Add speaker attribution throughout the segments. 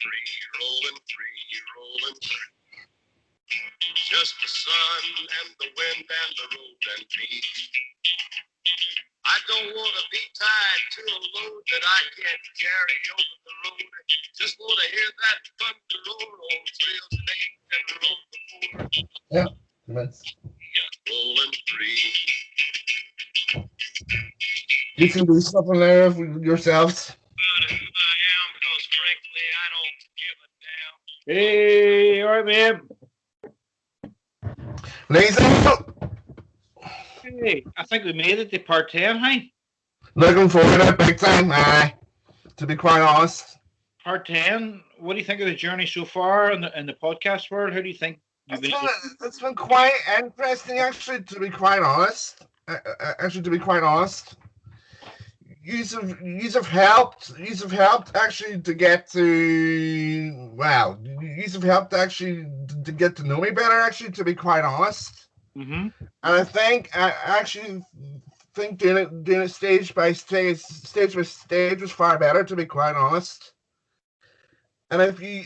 Speaker 1: three, rolling three. Just the sun and the wind and the road and me. I don't want to be tied to a load that I can't carry over the road. Just want to hear that thunder roll on trails that ain't been rolled before.
Speaker 2: Yeah, that's.
Speaker 1: Rolling three.
Speaker 2: You can do something there yourselves.
Speaker 1: Who I am, because frankly, I don't give a damn.
Speaker 3: Hey, all right, man.
Speaker 2: Lazy.
Speaker 3: Hey, I think we made it to part 10, hey?
Speaker 2: Looking forward to it big time. To be quite honest.
Speaker 3: Part 10, what do you think of the journey so far in the podcast world? How do you think you've been?
Speaker 2: It's been quite interesting, actually, to be quite honest. You've helped actually to get to, well, you've helped actually to get to know me better, actually, to be quite honest.
Speaker 3: Mm-hmm.
Speaker 2: And I actually think doing it stage by stage was far better, to be quite honest. And if you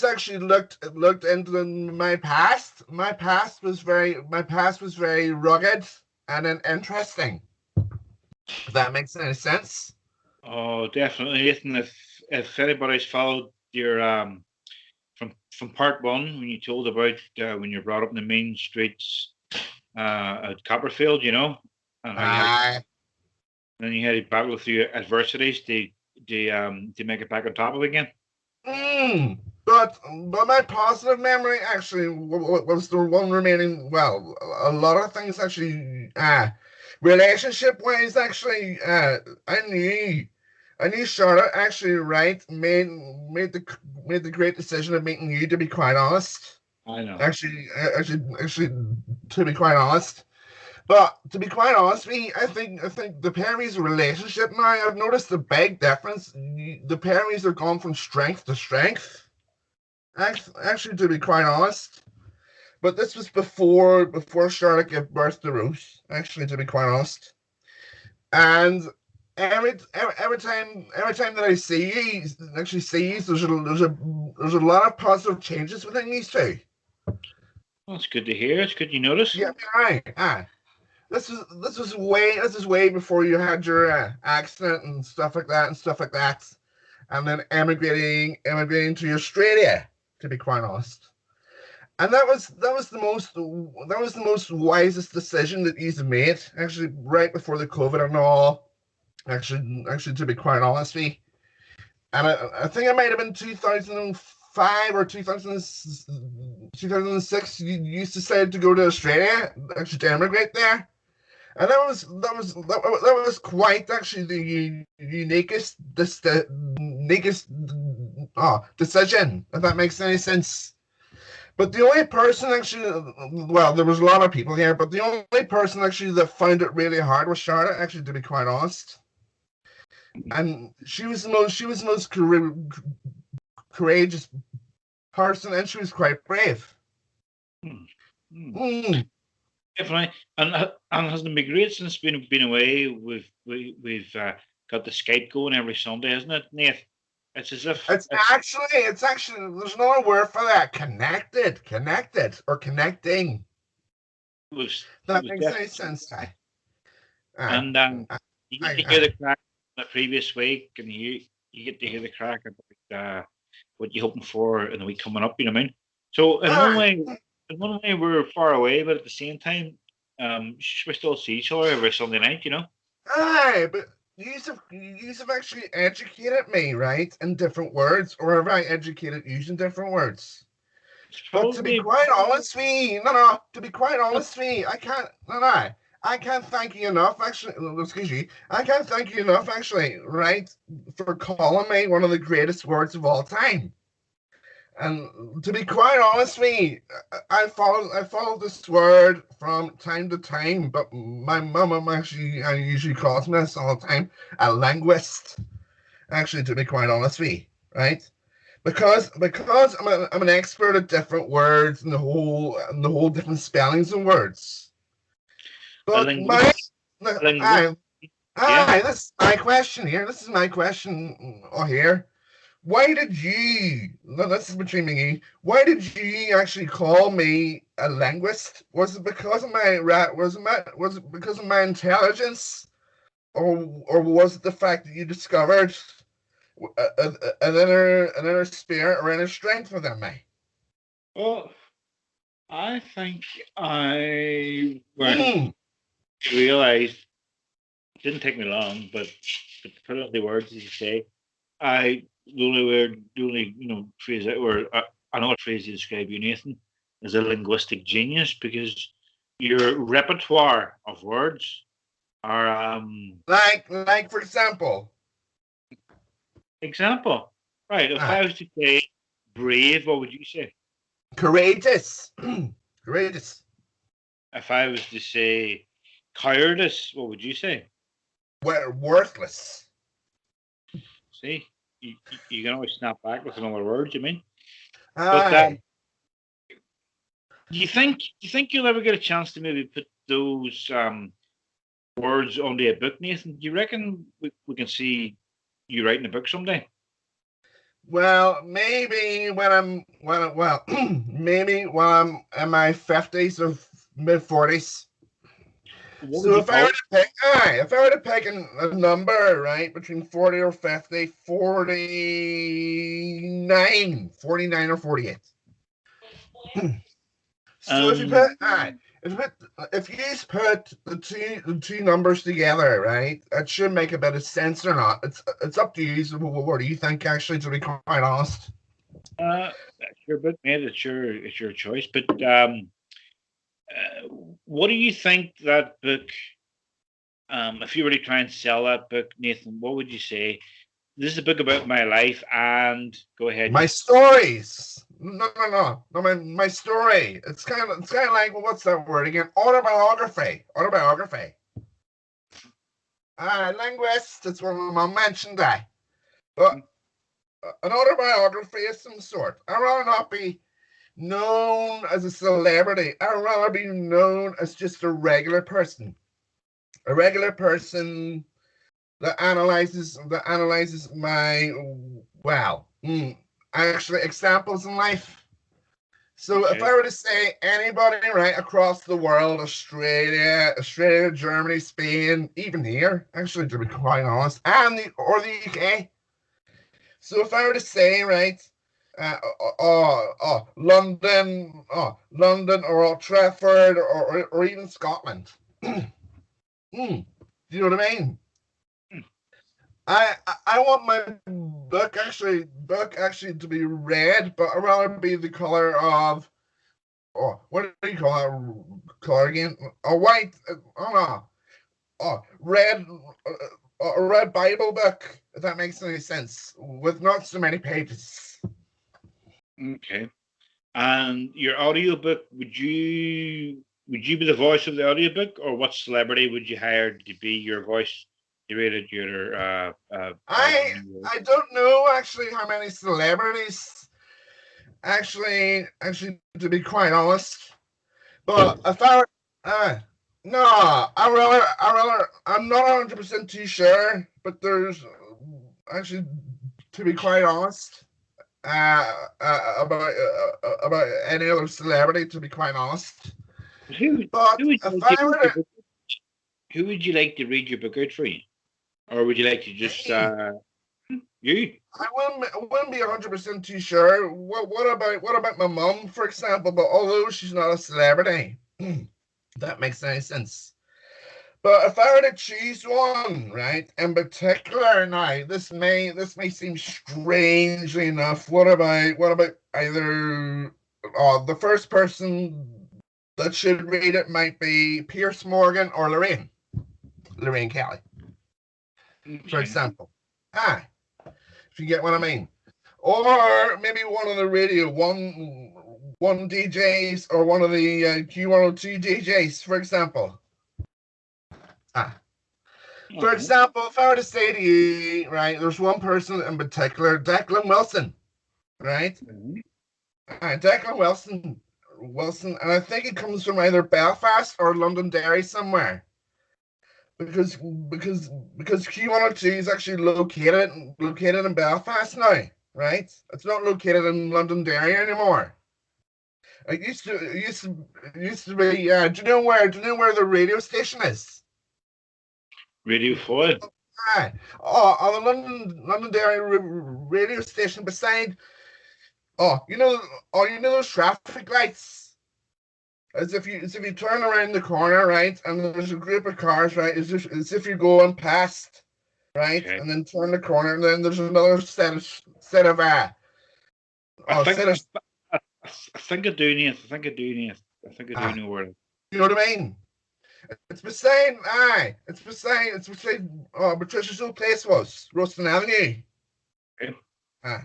Speaker 2: actually looked into my past was very rugged and then interesting. If that makes any sense.
Speaker 3: Oh, definitely, Ethan. If anybody's followed your from part 1 when you told about when you're brought up in the main streets at Copperfield, you know, and then you had to battle through adversities to make it back on top of it again.
Speaker 2: But my positive memory actually was the one remaining. Well, a lot of things actually. Relationship wise, actually, I knew Charlotte actually made the great decision of meeting you. To be quite honest,
Speaker 3: I know.
Speaker 2: Actually, to be quite honest. But to be quite honest with you, I think the Perry's relationship now, I've noticed a big difference. The Perry's have gone from strength to strength. Actually, to be quite honest. But this was before Charlotte gave birth to Ruth, actually, to be quite honest. And every time that I see you, there's a lot of positive changes within these two.
Speaker 3: Well, it's good to hear. It's good you notice.
Speaker 2: Yeah, aye. This is way before you had your accident and stuff like that, and then emigrating to Australia, to be quite honest. And that was the most wisest decision that you've made, actually, right before the COVID and all. Actually, to be quite honest with you. And I think it might have been 2005 or 2006. You decided to go to Australia, actually to emigrate there. And that was quite actually the uniquest decision, if that makes any sense. But the only person actually, well, there was a lot of people here, but the only person actually that found it really hard was Charlotte, actually, to be quite honest. And she was the most courageous person, and she was quite brave.
Speaker 3: Definitely, and hasn't it been great since been away? We've got the Skype going every Sunday, isn't it, Nate? It's as if
Speaker 2: it's actually there's no word for that. Connected or connecting. That makes any sense, Ty.
Speaker 3: And you get to hear the crack the previous week, and you get to hear the crack about what you're hoping for in the week coming up. You know what I mean? So in one way, we're far away, but at the same time, we still see each other every Sunday night. You know?
Speaker 2: Aye, but you've actually educated me, right, in different words, or have I educated you in different words? But to be quite honest with you, to be quite honest with you, I can't thank you enough, actually, excuse me, I can't thank you enough, actually, right, for calling me one of the greatest words of all time. And to be quite honest with you, I follow this word from time to time, but my mum actually usually calls me this all the time, a linguist. Actually, to be quite honest with you, right? Because I'm an expert at different words and the whole different spellings of words. But this is my question here. why did you? No, this is between me and you. Why did you actually call me a linguist? Was it because of my rat? Was it because of my intelligence, or was it the fact that you discovered an inner spirit or inner strength within me?
Speaker 3: Well, I think I
Speaker 2: Mm.
Speaker 3: realized it didn't take me long, but to put it in the words as you say, the only phrase or another phrase to describe you, Nathan, is a linguistic genius because your repertoire of words are
Speaker 2: Like for example,
Speaker 3: example. Right. If
Speaker 2: uh,
Speaker 3: I was to say brave, what would you say?
Speaker 2: courageous, courageous,
Speaker 3: If I was to say cowardice, what would you say?
Speaker 2: worthless.
Speaker 3: See, you can always snap back with another word. You mean? But
Speaker 2: Aye.
Speaker 3: do you think you'll ever get a chance to maybe put those words onto a book, Nathan? Do you reckon we can see you writing a book someday?
Speaker 2: Well, maybe well, maybe when I'm in my 50s or mid 40s.
Speaker 3: What would
Speaker 2: So
Speaker 3: you call it?
Speaker 2: if I were to pick a number, right, between 40 or 50, 49 or 48. So
Speaker 3: Um,
Speaker 2: if you put the two numbers together, right, it should make a bit of sense or not. It's up to you. So what do you think? Actually, to be quite honest,
Speaker 3: that's your book, mate. It's your choice. But uh, what do you think that book? If you were to try and sell that book, Nathan, what would you say? This is a book about my life, and go ahead.
Speaker 2: my stories. No. My story. It's kind of like, well, what's that word again? Autobiography. Autobiography. Linguist. That's what my mom mentioned. But an autobiography of some sort. I'd rather not be known as a celebrity. I'd rather be known as just a regular person. A regular person that analyzes my wow. Actually, examples in life. So if
Speaker 3: Okay.
Speaker 2: I were to say anybody right across the world, Australia, Germany, Spain, even here, actually to be quite honest, and the UK. So if I were to say right, London or Trafford or even Scotland. Do you know what I mean? I want my book actually to be red, but I'd rather be the color of what do you call that color again? A white, oh no, red, a red Bible book. If that makes any sense, with not so many pages.
Speaker 3: Okay. And your audiobook, would you be the voice of the audiobook, or what celebrity would you hire to be your voice? You rated your
Speaker 2: I I don't know actually how many celebrities actually to be quite honest. But if I were, no, I'm not 100% too sure, but there's actually, to be quite honest, about any other celebrity, to be quite honest.
Speaker 3: who
Speaker 2: But
Speaker 3: who would you
Speaker 2: if
Speaker 3: like to
Speaker 2: I were
Speaker 3: read your
Speaker 2: to,
Speaker 3: book? Who would you like to read your book out for you, or would you like to just
Speaker 2: me,
Speaker 3: you?
Speaker 2: I wouldn't be 100% too sure. What about my mum, for example? But although she's not a celebrity, that makes any sense. But if I were to choose one, right, in particular, now this may seem strangely enough. What about either the first person that should read it might be Pierce Morgan or Lorraine Kelly, for
Speaker 3: Okay.
Speaker 2: example. Ah, if you get what I mean. Or maybe one of the radio one DJs or one of the Q102 DJs, for example. Ah, for
Speaker 3: Okay.
Speaker 2: example, if I were to say to you, right, there's one person in particular, Declan Wilson, right?
Speaker 3: Mhm.
Speaker 2: Declan Wilson, and I think it comes from either Belfast or Londonderry somewhere, because because Q102 is actually located in Belfast now. right? It's not located in Londonderry anymore. It used to be. Do you know where? Do you know where the radio station is?
Speaker 3: Radio 4.
Speaker 2: Aye. Oh, on the Londonderry radio station beside. Oh, you know those traffic lights. As if you turn around the corner, right, and there's a group of cars, right, as if you're going past, right,
Speaker 3: Okay.
Speaker 2: and then turn the corner, and then there's another
Speaker 3: I think
Speaker 2: set of,
Speaker 3: I think I do, Nate. I think I do, Nate. I think I do
Speaker 2: ah,
Speaker 3: know where.
Speaker 2: you know what I mean? It's beside, Patricia's old place was, Ruston Avenue.
Speaker 3: Okay.
Speaker 2: Ah.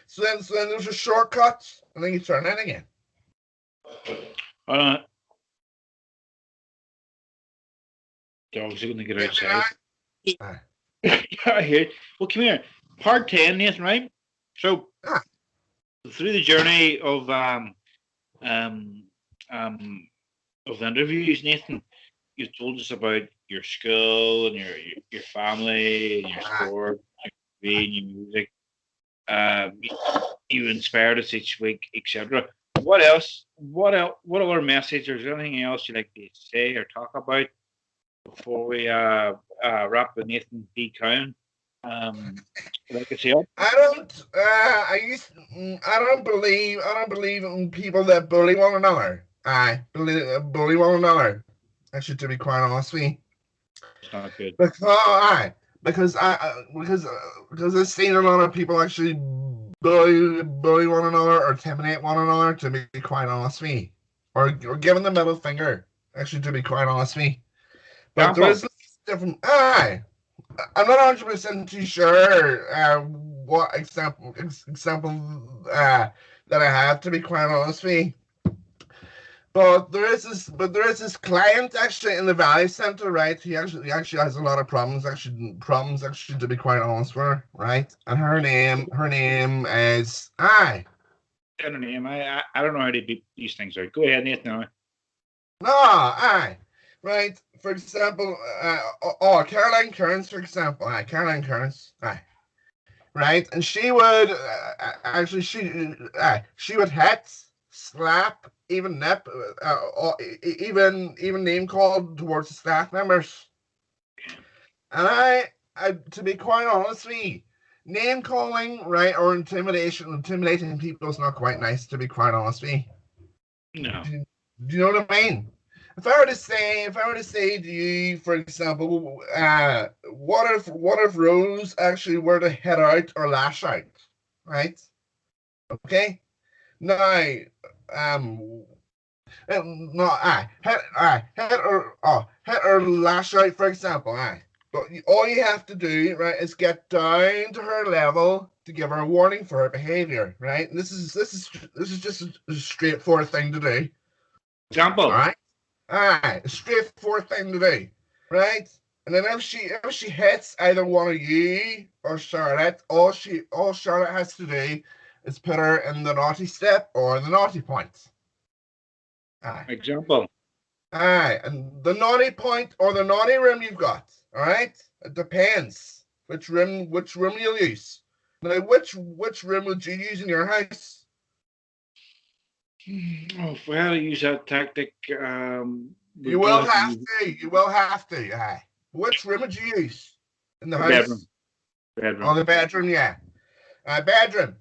Speaker 2: So then there's a shortcut, and then you turn in again.
Speaker 3: Dogs are going to get outside.
Speaker 2: Ah.
Speaker 3: I hear it. Well, come here. Part 10, Nathan, right? So, through the journey of the interviews, Nathan, you've told us about your school and your family and your sport, your TV and your music. You inspired us each week, etc. What else? What else? What other message or is there anything else you'd like to say or talk about before we wrap with Nathan D. Cowan? Like I say,
Speaker 2: I don't believe in people that bully one another. Bully one another. Actually, to be quite honest with you.
Speaker 3: it's not good.
Speaker 2: Because I've seen a lot of people actually bully one another or intimidate one another. To be quite honest with you, or giving the middle finger. Actually, to be quite honest with you. But there is different. I'm not 100% too sure what example that I have, to be quite honest with you. But there is this client actually in the Valley Center, right? He actually has a lot of problems actually, to be quite honest with her, right? And her name is
Speaker 3: I don't know. I don't know how to beat these things out. Go ahead, Nathan. Now.
Speaker 2: No, right. For example, Caroline Kearns, for example, Caroline Kearns, right, and she would actually she would hit, slap, even nip, even name call towards the staff members, and I to be quite honest with you, name calling, right, or intimidating people is not quite nice, to be quite honest with you.
Speaker 3: No.
Speaker 2: Do you know what I mean? If I were to say to you, for example, what if Rose actually were to hit out or lash out, right? Okay. Now, no, hit or lash out, for example, But all you have to do, right, is get down to her level to give her a warning for her behavior, right? And this is just a straightforward thing to do.
Speaker 3: Example.
Speaker 2: All right. A straightforward thing to do, right? And then if she hits either one of you or Charlotte, all Charlotte has to do is put her in the naughty step or the naughty point.
Speaker 3: Example.
Speaker 2: And the naughty point or the naughty room you've got, all right? It depends which room you'll use. Now, which room would you use in your house?
Speaker 3: Oh, if we had to use that tactic,
Speaker 2: you will have to. You will have to. Which room would you use in the house?
Speaker 3: Bedroom.
Speaker 2: Oh, the bedroom, yeah. Bedroom.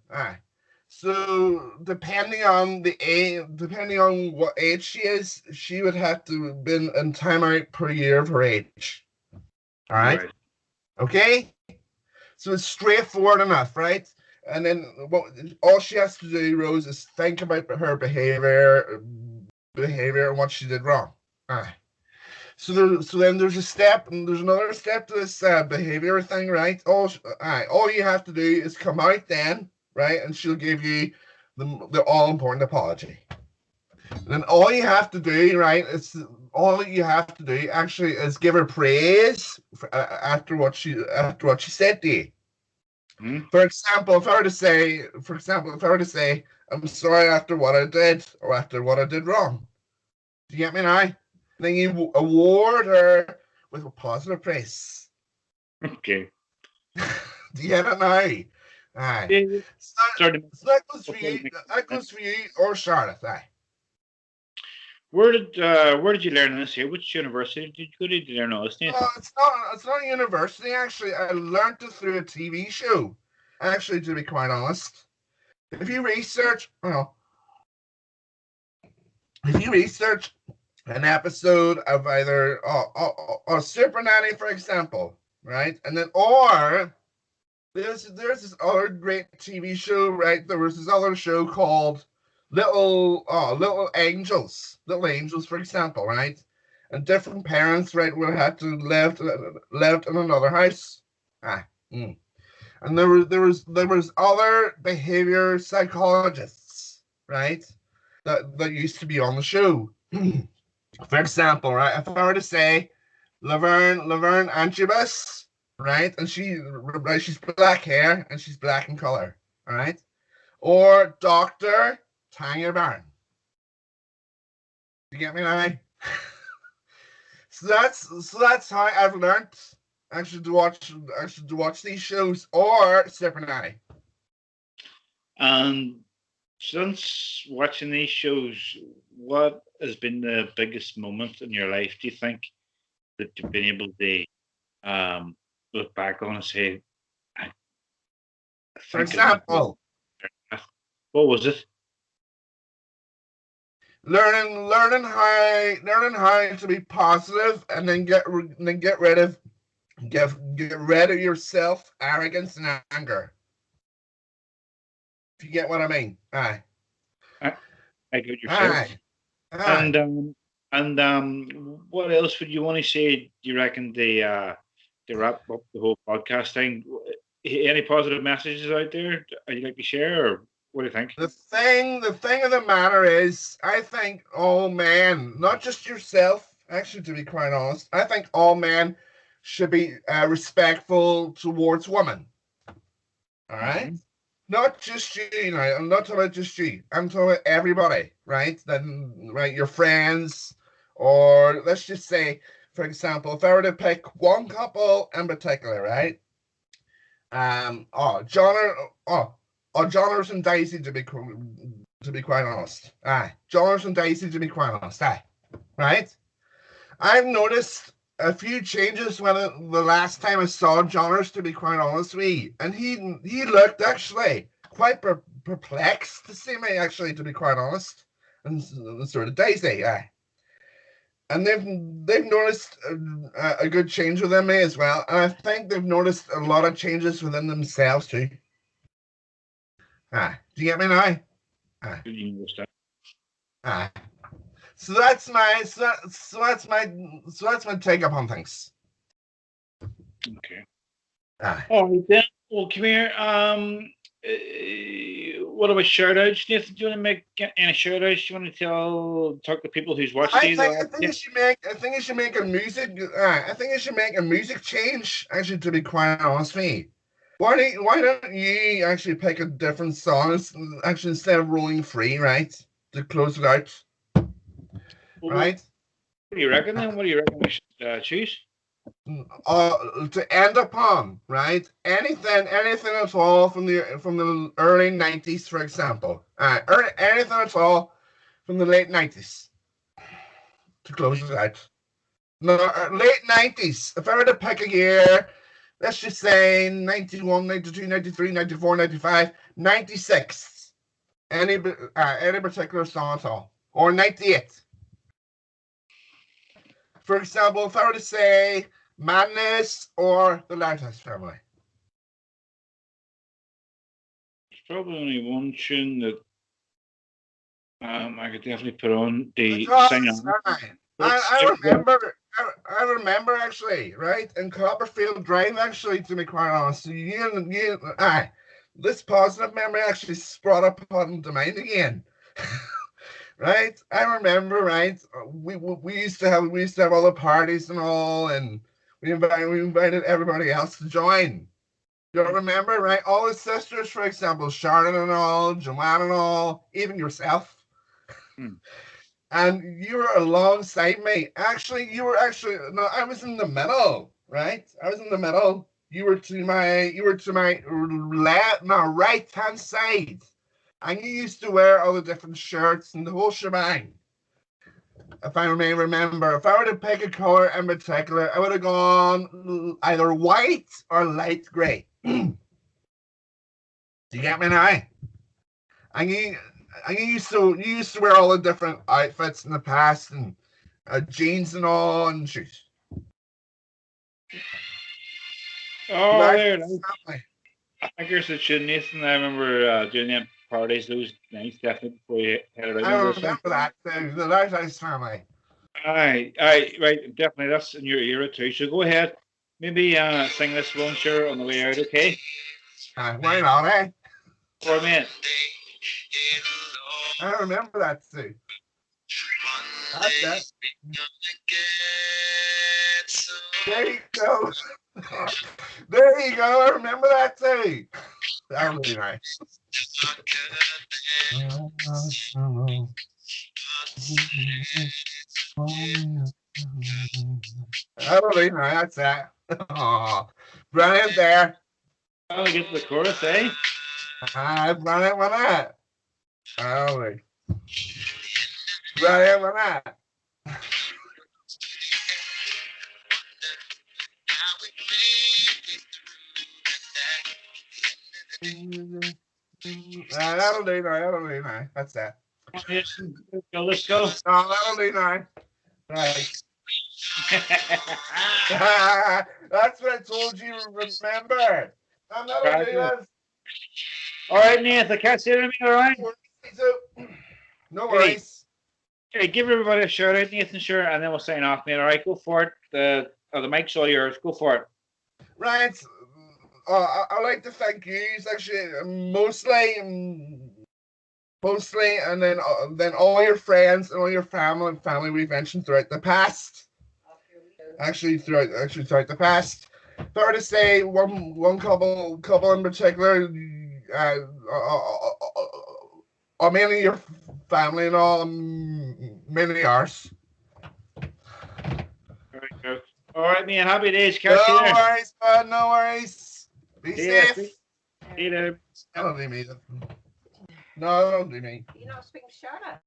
Speaker 2: So depending on what age she is, she would have to have been in timeout per year of her age. All right. Okay. So it's straightforward enough, right? And then all she has to do, Rose, is think about her behavior and what she did wrong. So then there's a step, and there's another step to this behavior thing, right? All you have to do is come out then, right? And she'll give you the all important apology. And then all you have to do, right, actually is give her praise after what she said to you.
Speaker 3: Mm-hmm.
Speaker 2: For example, if I were to say, I'm sorry after what I did or after what I did wrong. Do you get me now? Then you award her with a positive praise.
Speaker 3: Okay.
Speaker 2: Do you get it now? Aye.
Speaker 3: Yeah,
Speaker 2: So,
Speaker 3: sorry,
Speaker 2: so that goes for
Speaker 3: before you
Speaker 2: you.
Speaker 3: make
Speaker 2: That
Speaker 3: that.
Speaker 2: goes for you or Charlotte. Aye.
Speaker 3: Where did you learn this here? Which university did you go to? Did you learn all this, Nathan?
Speaker 2: Well, it's not a university actually. I learned it through a TV show. Actually, to be quite honest, if you research, if you research an episode of either Super Nanny, for example, right, and then or there's this other great TV show, right? There was this other show called Little Angels, for example, right? And different parents, right, would have to lived in another house. Ah, mm. And there was other behavior psychologists, right? That used to be on the show. For example, right, if I were to say Laverne Antibus, right, and she's black hair and she's black in color, all right, or Doctor Tanya Barron. You get me now? So that's how I've learned actually to watch these shows or Super Nanny.
Speaker 3: And since watching these shows, what has been the biggest moment in your life, do you think, that you've been able to um, look back on and say, I
Speaker 2: For
Speaker 3: think I did well.
Speaker 2: example,
Speaker 3: What was it?
Speaker 2: learning how to be positive and then get rid of your self arrogance and anger. If you get what I mean. Aye.
Speaker 3: I, I got yourself.
Speaker 2: Aye.
Speaker 3: And
Speaker 2: Aye.
Speaker 3: what else would you want to say? Do you reckon they wrap up the whole podcast thing? Any positive messages out there you'd like to share, or what do you think?
Speaker 2: The thing of the matter is, I think all men, not just yourself, actually, to be quite honest, I think all men should be respectful towards women. All right?
Speaker 3: Hmm.
Speaker 2: Not just you, know, I'm not talking about just you. I'm talking about everybody, right? Then, right, your friends, or let's just say, for example, if I were to pick one couple in particular, right? John or John and Daisy, to be quite honest. Aye, John and Daisy, to be quite honest. Aye, right. I've noticed a few changes the last time I saw Johners, to be quite honest with you, and he looked actually quite perplexed to see me, actually, to be quite honest, and sort of Daisy. Aye. And they've noticed a good change within me as well, and I think they've noticed a lot of changes within themselves too. Do you get me now?
Speaker 3: You understand?
Speaker 2: Ah. So that's my take up on things.
Speaker 3: Okay.
Speaker 2: Ah.
Speaker 3: All right then. Well, come here. What about shout outs? Nathan, do you want to make any shout outs? Do you want to talk to people who's watched
Speaker 2: I
Speaker 3: these?
Speaker 2: think I think you should make I think you should make a music I think you should make a music change. Actually, to be quite honest with me, why don't you actually pick a different song? Actually, instead of rolling free, right, to close it out,
Speaker 3: Well,
Speaker 2: right?
Speaker 3: what do you reckon then? What do you reckon we should choose?
Speaker 2: To end upon, right? Anything at all from the early '90s, for example. Anything at all from the late '90s to close it out. No, late '90s. If I were to pick a year, let's just say 91, 92, 93, 94, 95, 96. Any particular song at all, or 98. For example, if I were to say Madness or the Lighthouse Family.
Speaker 3: There's probably only one tune that I could definitely put on the sing
Speaker 2: Because
Speaker 3: on.
Speaker 2: I remember actually, right, in Copperfield Drive, actually, to be quite honest, this positive memory actually brought up onto mind again. Right, I remember, right, we used to have all the parties and all, and we invited everybody else to join. You remember, right? All the sisters, for example, Sharon and all, Joanne and all, even yourself.
Speaker 3: Hmm.
Speaker 2: And you were alongside me. Actually, you were actually no, I was in the middle, right? I was in the middle. you were to my left, my right hand side, and you used to wear all the different shirts and the whole shebang. If I may remember, if I were to pick a color in particular, I would have gone either white or light grey. Do you get me now? And you used to wear all the different outfits in the past, and jeans and all, and shoes.
Speaker 3: Oh,
Speaker 2: Right?
Speaker 3: there. I think there's a tune, Nathan. I remember doing them parties those nights, definitely before you headed out
Speaker 2: I
Speaker 3: into this one.
Speaker 2: remember that too. The Lighthouse Family.
Speaker 3: Aye, right, definitely. That's in your era too. So go ahead. Maybe sing this one, sure, on the way out, okay?
Speaker 2: Why not, eh?
Speaker 3: For a minute.
Speaker 2: I remember that too. That's it. There you go. There you go. I remember that too. That was really nice. That was really nice. That's it. Oh, brilliant there.
Speaker 3: I'll get to the chorus, eh?
Speaker 2: Brilliant with that. Oh, brilliant with that. That'll do now. That'll do now. That's that.
Speaker 3: Let's go.
Speaker 2: Oh, that'll do now. Right. That's what I told you. Remember. And that'll do us.
Speaker 3: All right, Nathan. Catch you in a minute, all right?
Speaker 2: No worries.
Speaker 3: Hey, give everybody a shout out, Nathan, sure, and then we'll sign off, mate. All right, go for it. The mic's all yours. Go for it.
Speaker 2: Right. I'd like to thank you. Actually, mostly, and then all your friends and all your family we've mentioned throughout the past. Actually, throughout the past. If I were to say one couple in particular, or mainly your family and all, mainly ours.
Speaker 3: All right, man. Happy days. Catch you there.
Speaker 2: No worries, bud. No worries. Be safe.
Speaker 3: See you later.
Speaker 2: I don't do me. No, don't do me.
Speaker 4: You're not speaking to Charlotte.